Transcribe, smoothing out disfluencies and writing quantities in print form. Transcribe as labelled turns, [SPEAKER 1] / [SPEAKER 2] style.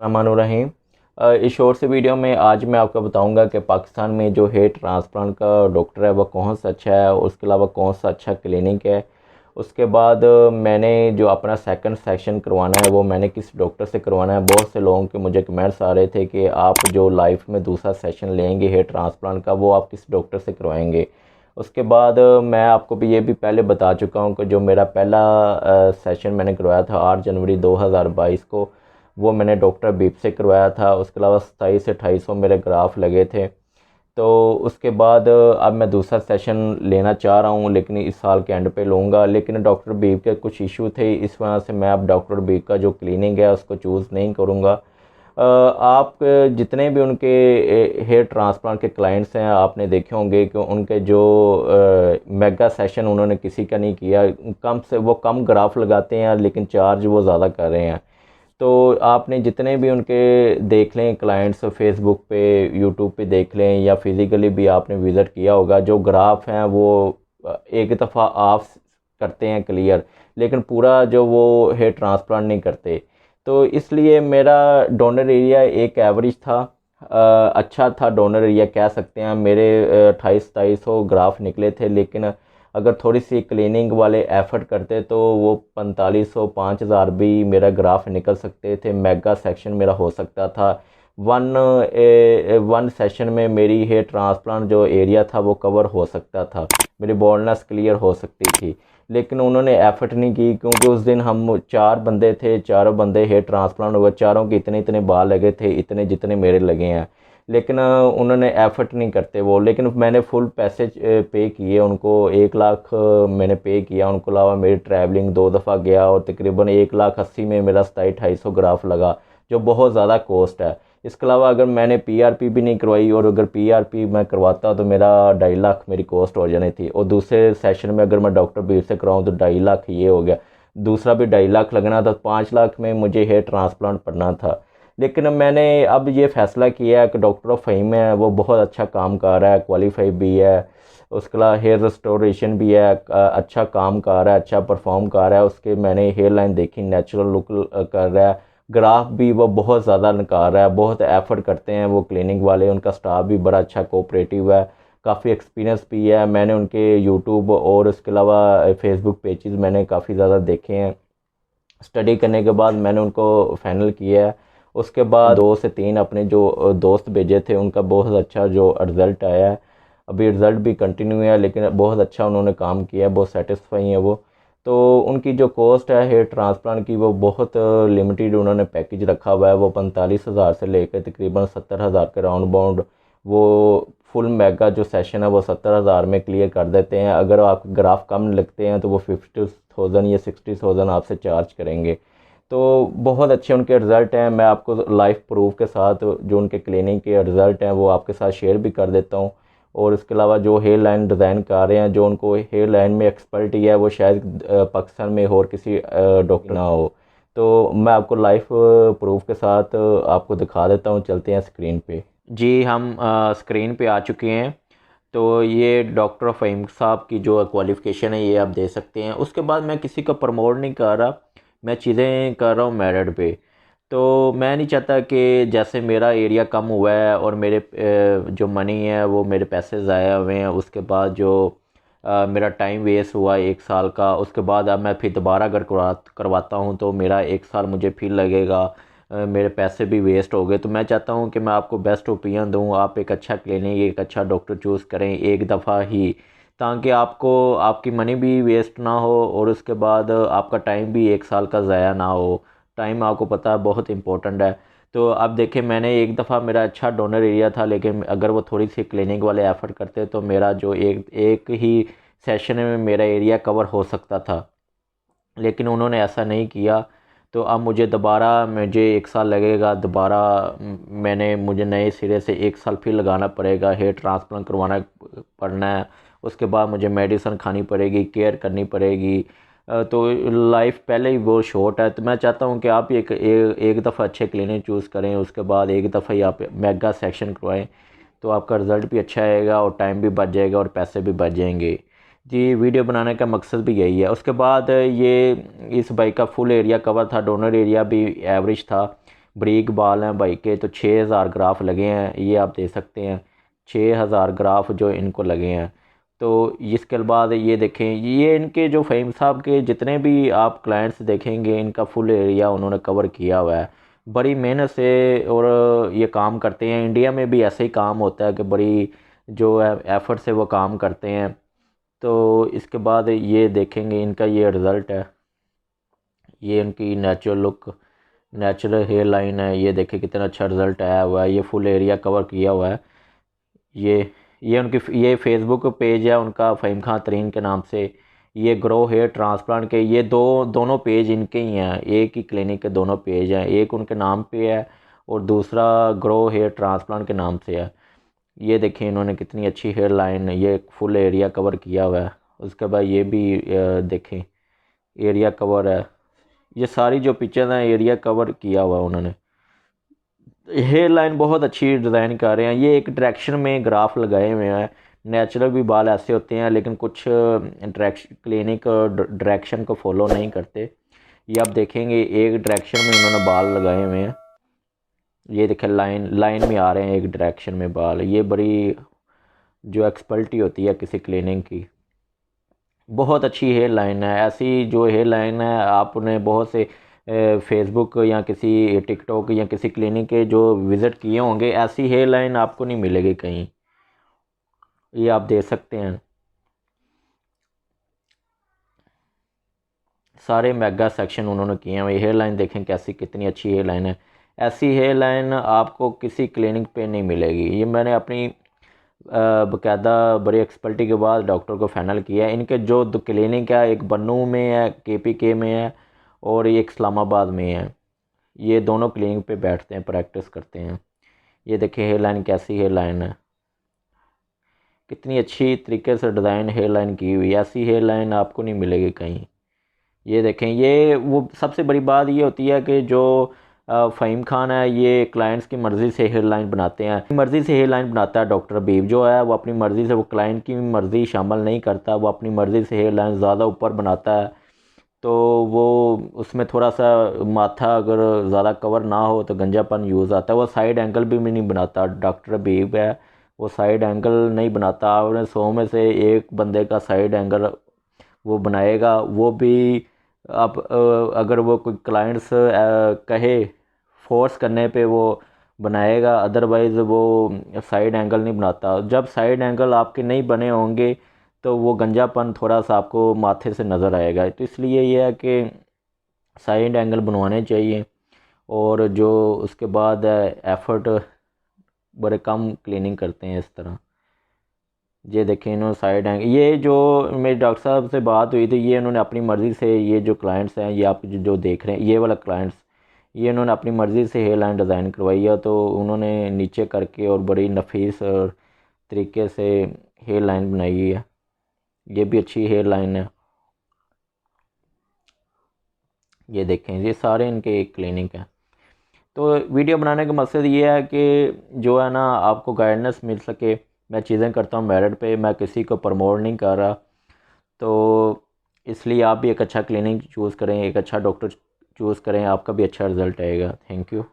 [SPEAKER 1] रहमानुर्रहीम। इस शॉर्ट से वीडियो में आज मैं आपको बताऊंगा कि पाकिस्तान में जो हेयर ट्रांसप्लांट का डॉक्टर है वह कौन सा अच्छा है, उसके अलावा कौन सा अच्छा क्लिनिक है। उसके बाद मैंने जो अपना सेकंड सेक्शन करवाना है वो मैंने किस डॉक्टर से करवाना है। बहुत से लोगों के मुझे कमेंट्स आ रहे थे कि आप जो लाइफ में दूसरा सेशन लेंगे हेयर ट्रांसप्लांट का वो आप किस डॉक्टर से करवाएंगे। उसके बाद मैं आपको भी ये भी पहले बता चुका हूँ कि जो मेरा पहला सेशन मैंने करवाया था 8 जनवरी 2022 को, वो मैंने डॉक्टर बीप से करवाया था। उसके अलावा 27 से 2800 मेरे ग्राफ लगे थे। तो उसके बाद अब मैं दूसरा सेशन लेना चाह रहा हूँ, लेकिन इस साल के एंड पे लूँगा। लेकिन डॉक्टर बीप के कुछ इशू थे, इस वजह से मैं अब डॉक्टर बीप का जो क्लिनिक है उसको चूज़ नहीं करूँगा। आप जितने भी उनके हेयर ट्रांसप्लांट के क्लाइंट्स हैं आपने देखे होंगे कि उनके जो मेगा सेशन उन्होंने किसी का नहीं किया। कम से वो कम ग्राफ लगाते हैं लेकिन चार्ज वो ज़्यादा कर रहे हैं। तो आपने जितने भी उनके देख लें क्लाइंट्स, फेसबुक पे, यूट्यूब पे देख लें या फिज़िकली भी आपने विज़िट किया होगा, जो ग्राफ हैं वो एक दफ़ा ऑफ करते हैं क्लियर, लेकिन पूरा जो वो हेयर ट्रांसप्लांट नहीं करते। तो इसलिए मेरा डोनर एरिया एक एवरेज था, अच्छा था डोनर एरिया कह सकते हैं। मेरे 2800-2700 ग्राफ निकले थे, लेकिन अगर थोड़ी सी क्लीनिंग वाले एफ़र्ट करते तो वो 4500 5000 भी मेरा ग्राफ निकल सकते थे। मेगा सेक्शन मेरा हो सकता था। वन सेशन में मेरी हेयर ट्रांसप्लांट जो एरिया था वो कवर हो सकता था, मेरी बॉल्डनेस क्लियर हो सकती थी। लेकिन उन्होंने एफ़र्ट नहीं की, क्योंकि उस दिन हम 4 बंदे थे, चारों बंदे हेयर ट्रांसप्लांट हुए, चारों के इतने इतने बाल लगे थे, इतने जितने मेरे लगे हैं। लेकिन उन्होंने एफ़र्ट नहीं करते वो। लेकिन मैंने फुल पैसे पे किए उनको, 1 लाख मैंने पे किया उनको। अलावा मेरी ट्रैवलिंग 2 दफ़ा गया और तकरीबन 1,80,000 में मेरा 2700-2800 ग्राफ लगा, जो बहुत ज़्यादा कॉस्ट है। इसके अलावा अगर मैंने पीआरपी भी नहीं करवाई, और अगर पीआरपी मैं करवाता तो मेरा 2.5 लाख मेरी कॉस्ट हो जानी थी। और दूसरे सेशन में अगर मैं डॉक्टर बीर से कराऊँ तो 2.5 लाख ये हो गया, दूसरा भी 2.5 लाख लगना था। 5 लाख में मुझे हेयर ट्रांसप्लांट पड़ना था। लेकिन मैंने अब ये फ़ैसला किया है कि डॉक्टर ऑफ फ़हीम है, वो बहुत अच्छा काम कर रहा है, क्वालिफाई भी है। उसके अलावा हेयर रिस्टोरेशन भी है, अच्छा काम कर रहा है, अच्छा परफॉर्म कर रहा है। उसके मैंने हेयर लाइन देखी, नेचुरल लुक कर रहा है। ग्राफ भी वो बहुत ज़्यादा निकाल रहा है, बहुत एफ़र्ट करते हैं वो क्लिनिक वाले। उनका स्टाफ भी बड़ा अच्छा कोऑपरेटिव है, काफ़ी एक्सपीरियंस भी है। मैंने उनके यूट्यूब और उसके अलावा फेसबुक पेजेस मैंने काफ़ी ज़्यादा देखे हैं। स्टडी करने के बाद मैंने उनको फाइनल किया है। उसके बाद 2 से 3 अपने जो दोस्त भेजे थे, उनका बहुत अच्छा जो रिज़ल्ट आया है। अभी रिज़ल्ट भी कंटिन्यू है, लेकिन बहुत अच्छा उन्होंने काम किया है, बहुत सेटिस्फाई हैं वो। तो उनकी जो कॉस्ट है हेयर ट्रांसप्लांट की वो बहुत लिमिटेड उन्होंने पैकेज रखा हुआ है। वो 45,000 से लेकर तकरीबन 70,000 के राउंड बाउंड वो फुल मेगा जो सेशन है वो 70,000 में क्लियर कर देते हैं। अगर आप ग्राफ कम लगते हैं तो वो 50,000 या 60,000 आपसे चार्ज करेंगे। तो बहुत अच्छे उनके रिज़ल्ट हैं। मैं आपको लाइव प्रूफ के साथ जो उनके क्लिनिक के रिज़ल्ट हैं वो आपके साथ शेयर भी कर देता हूँ। और इसके अलावा जो हेयर लाइन डिज़ाइन कर रहे हैं, जो उनको हेयर लाइन में एक्सपर्टी है, वो शायद पाकिस्तान में और किसी डॉक्टर ना हो। तो मैं आपको लाइव प्रूफ के साथ आपको दिखा देता हूँ। चलते हैं स्क्रीन पे। जी, हम स्क्रीन पे आ चुके हैं। तो ये डॉक्टर फ़हीम साहब की जो क्वालिफ़िकेशन है ये आप दे सकते हैं। उसके बाद मैं किसी को प्रमोट नहीं कर रहा, मैं चीज़ें कर रहा हूँ मेरिट पे। तो मैं नहीं चाहता कि जैसे मेरा एरिया कम हुआ है और मेरे जो मनी है वो मेरे पैसे ज़ाया हुए हैं, उसके बाद जो मेरा टाइम वेस्ट हुआ 1 साल का, उसके बाद अब मैं फिर दोबारा अगर करवाता हूँ तो मेरा 1 साल मुझे फिर लगेगा, मेरे पैसे भी वेस्ट हो गए। तो मैं चाहता हूँ कि मैं आपको बेस्ट ओपिनियन दूँ, आप एक अच्छा क्लिनिक, एक अच्छा डॉक्टर चूज़ करें एक दफ़ा ही, ताकि आपको आपकी मनी भी वेस्ट ना हो और उसके बाद आपका टाइम भी 1 साल का ज़ाया ना हो। टाइम आपको पता है बहुत इंपॉर्टेंट है। तो अब देखें, मैंने एक दफ़ा मेरा अच्छा डोनर एरिया था, लेकिन अगर वो थोड़ी सी क्लिनिक वाले एफ़र्ट करते तो मेरा जो एक एक ही सेशन में मेरा एरिया कवर हो सकता था। लेकिन उन्होंने ऐसा नहीं किया। तो अब मुझे 1 साल लगेगा दोबारा। मुझे नए सिरे से 1 साल फिर लगाना पड़ेगा, हेयर ट्रांसप्लांट करवाना पड़ना है। उसके बाद मुझे मेडिसिन खानी पड़ेगी, केयर करनी पड़ेगी। तो लाइफ पहले ही वो शॉर्ट है। तो मैं चाहता हूँ कि आप एक दफ़ा अच्छे क्लिनिक चूज़ करें, उसके बाद एक दफ़ा ही आप मेगा सेक्शन करवाएं, तो आपका रिज़ल्ट भी अच्छा आएगा और टाइम भी बच जाएगा और पैसे भी बच जाएंगे। जी, वीडियो बनाने का मकसद भी यही है। उसके बाद ये इस बाइक का फुल एरिया कवर था, डोनर एरिया भी एवरेज था। बारीक बाल हैं भाई के, तो 6000 ग्राफ लगे हैं, ये आप देख सकते हैं 6000 ग्राफ जो इनको लगे हैं। तो इसके बाद ये देखें, ये इनके जो फ़हीम साहब के जितने भी आप क्लाइंट्स देखेंगे इनका फुल एरिया उन्होंने कवर किया हुआ है, बड़ी मेहनत से और ये काम करते हैं। इंडिया में भी ऐसे ही काम होता है कि बड़ी जो है एफ़र्ट से वो काम करते हैं। तो इसके बाद ये देखेंगे इनका ये रिज़ल्ट है, ये इनकी natural look, natural hair line है। ये देखिए कितना अच्छा रिज़ल्ट आया हुआ है, ये फुल एरिया कवर किया हुआ है। ये उनकी ये फेसबुक पेज है उनका, फ़हीम खान तरीन के नाम से। ये ग्रो हेयर ट्रांसप्लांट के ये दोनों पेज इनके ही हैं, एक ही क्लिनिक के दोनों पेज हैं, एक उनके नाम पे है और दूसरा ग्रो हेयर ट्रांसप्लांट के नाम से है। ये देखें इन्होंने कितनी अच्छी हेयर लाइन, ये फुल एरिया कवर किया हुआ है। उसके बाद ये भी देखें एरिया कवर है, ये सारी जो पिक्चर हैं एरिया कवर किया हुआ उन्होंने। हेयर लाइन बहुत अच्छी डिज़ाइन कर रहे हैं। ये एक डायरेक्शन में ग्राफ लगाए हुए हैं, नेचुरल भी बाल ऐसे होते हैं लेकिन कुछ डायरेक्शन क्लिनिक डायरेक्शन को फॉलो नहीं करते। ये आप देखेंगे एक डायरेक्शन में उन्होंने बाल लगाए हुए हैं, ये देखें लाइन लाइन में आ रहे हैं एक डायरेक्शन में बाल। ये बड़ी जो एक्सपर्टी होती है किसी क्लिनिक की, बहुत अच्छी हेयर लाइन है। ऐसी जो हेयर लाइन है आपने बहुत से फेसबुक या किसी टिकटॉक या किसी क्लिनिक के जो विज़िट किए होंगे, ऐसी हेयर लाइन आपको नहीं मिलेगी कहीं। ये आप देख सकते हैं सारे मेगा सेक्शन उन्होंने किए हैं। हेयर लाइन देखें कैसी, कितनी अच्छी हेयर लाइन है। ऐसी हेयर लाइन आपको किसी क्लिनिक पे नहीं मिलेगी। ये मैंने अपनी बाकायदा बड़ी एक्सपर्टी के बाद डॉक्टर को फाइनल किया है। इनके जो दो क्लिनिक है, एक बन्नू में है, केपीके में है, और एक इस्लामाबाद में है। ये दोनों क्लिनिक पे बैठते हैं, प्रैक्टिस करते हैं। ये देखिए हेयर लाइन कैसी हेयर लाइन है, कितनी अच्छी तरीके से डिज़ाइन हेयर लाइन की हुई है। ऐसी हेयर लाइन आपको नहीं मिलेगी कहीं। ये देखें, ये वो सबसे बड़ी बात ये होती है कि जो फ़हीम खान है ये क्लाइंट्स की मर्ज़ी से हेयर लाइन बनाते हैं, मर्ज़ी से हेयर लाइन बनाता है। डॉक्टर हबीब जो है वो अपनी मर्ज़ी से, वो क्लाइंट की मर्ज़ी शामिल नहीं करता, वो अपनी मर्ज़ी से हेयर लाइन ज़्यादा ऊपर बनाता है। तो वो उसमें थोड़ा सा माथा अगर ज़्यादा कवर ना हो तो गंजापन यूज़ आता है। वो साइड एंगल भी नहीं बनाता, डॉक्टर हबीब है वो साइड एंगल नहीं बनाता। आपने 100 में से एक बंदे का साइड एंगल वो बनाएगा, वो भी आप अगर वो कोई क्लाइंट्स कहे फोर्स करने पे वो बनाएगा, अदरवाइज़ वो साइड एंगल नहीं बनाता। जब साइड एंगल आपके नहीं बने होंगे तो वो गंजापन थोड़ा सा आपको माथे से नज़र आएगा। तो इसलिए ये है कि साइड एंगल बनवाने चाहिए। और जो उसके बाद एफ़र्ट बड़े कम क्लीनिंग करते हैं इस तरह। ये देखें इन्होंने साइड एंगल, ये जो मेरे डॉक्टर साहब से बात हुई थी, ये इन्होंने अपनी मर्ज़ी से, ये जो क्लाइंट्स हैं, ये आप जो देख रहे हैं ये वाला क्लाइंट्स, ये इन्होंने अपनी मर्ज़ी से हेयर लाइन डिज़ाइन करवाई है। तो उन्होंने नीचे करके और बड़ी नफीस और तरीके से हेयर लाइन बनाई है। ये भी अच्छी हेयर लाइन है। ये देखें ये सारे इनके क्लिनिक हैं। तो वीडियो बनाने का मकसद ये है कि जो है ना आपको गाइडेंस मिल सके। मैं चीज़ें करता हूँ मेरिट पे, मैं किसी को प्रमोट नहीं कर रहा। तो इसलिए आप भी एक अच्छा क्लिनिक चूज़ करें, एक अच्छा डॉक्टर चूज़ करें, आपका भी अच्छा रिज़ल्ट आएगा। Thank you.